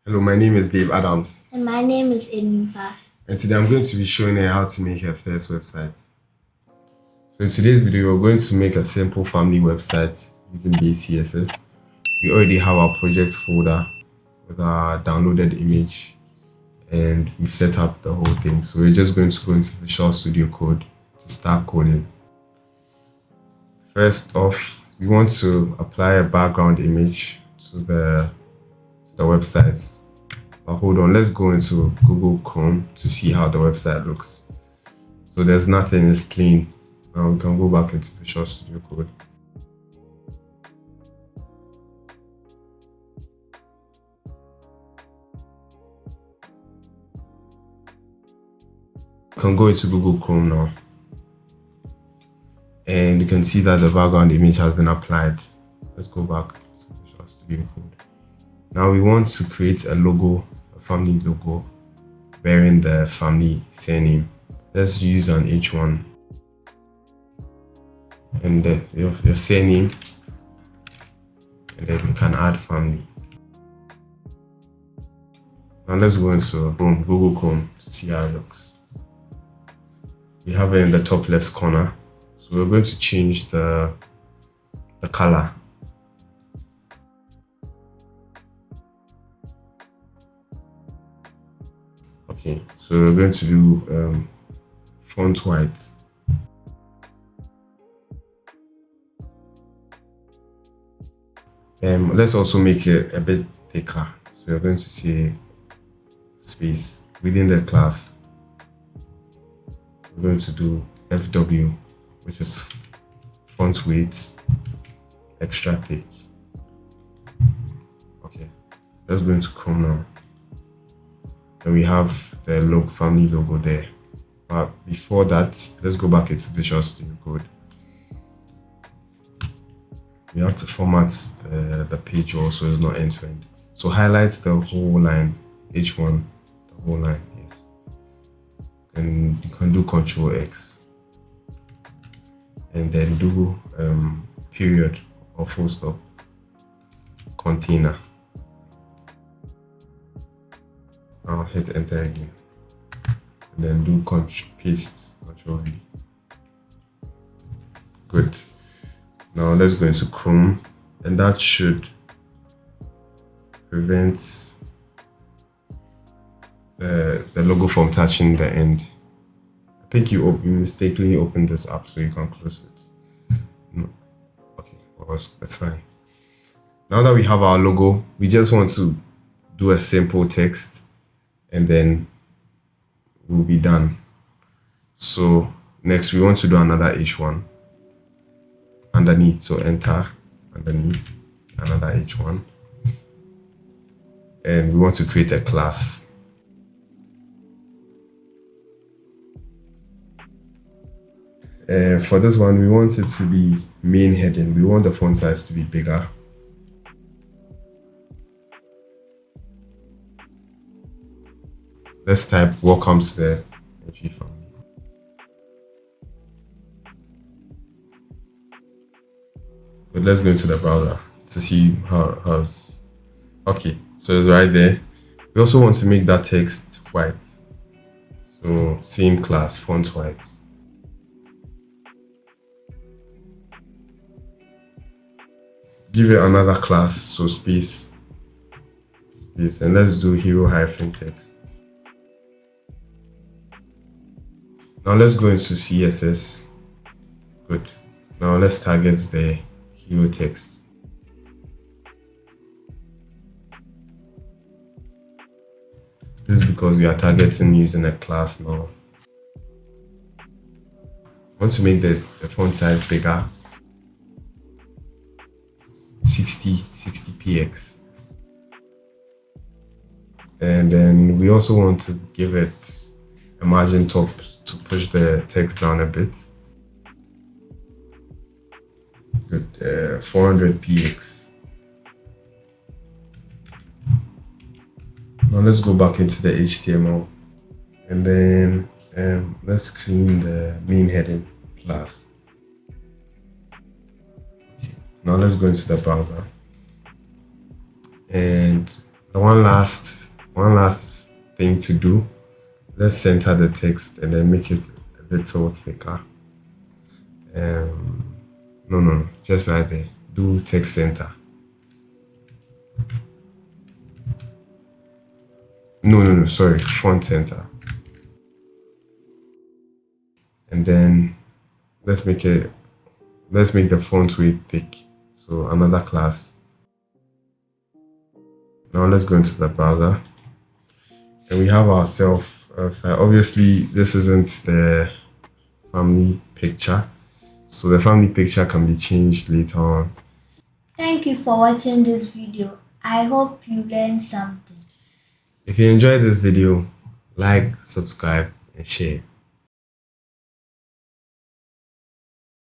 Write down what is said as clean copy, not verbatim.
Hello, my name is Dave Adams, And my name is Enimba. and today I'm going to be showing her how to make her first website. So in today's video, we're going to make a simple family website using BaseCSS. We already have our projects folder with our downloaded image, and we've set up the whole thing. So we're just going to go into Visual Studio Code to start coding. First off, we want to apply a background image to the website. But hold on, let's go into Google Chrome to see how the website looks. So there's nothing, it's clean. Now we can go back into Visual Studio Code. You can go into Google Chrome now. And you can see that the background image has been applied. Let's go back to Visual Studio Code. Now we want to create a logo, a family logo, bearing the family surname. Let's use an H1. And your surname, and then you can add family. Now let's go into Google Chrome to see how it looks. We have it in the top left corner. So we're going to change the color. Okay, so we're going to do font white. Let's also make it a bit thicker. So we're going to say space within the class. We're going to do FW, which is font weight extra thick. Okay, let's go into Chrome now. And we have the family logo there. But before that, let's go back into Visual Studio Code. We have to format the page also, it's not end-to-end. So highlight the whole line, H1, the whole line, yes. And you can do Control X. And then do period or full stop, container. Now hit enter again. And then do paste, Control V. Good. Now let's go into Chrome, and that should prevent the logo from touching the end. I think you mistakenly opened this up, so you can close it. No. Okay, well, that's fine. Now that we have our logo, we just want to do a simple text, and then we'll be done. So next we want to do another H1 underneath, so enter underneath, another H1, and we want to create a class. For this one, we want it to be main heading. We want the font size to be bigger. Let's type welcome to the MG family. But let's go into the browser to see how it's okay. So it's right there. We also want to make that text white. So same class, font white. Give it another class, so space, and let's do hero hyphen text. Now let's go into CSS. Good. Now let's target the hero text. This is because we are targeting using a class now. I want to make the font size bigger. 60 px. And then we also want to give it a margin top to push the text down a bit. Good, 400 px. Now let's go back into the HTML, and then let's clean the main heading class. Now let's go into the browser, and one last thing to do. Let's center the text and then make it a little thicker. No, just right there. Do text center. No, sorry, font center. And then let's make the font weight thick. So another class. Now let's go into the browser. And we have our self website. Obviously, this isn't the family picture. So the family picture can be changed later on. Thank you for watching this video. I hope you learned something. If you enjoyed this video, like, subscribe, and share.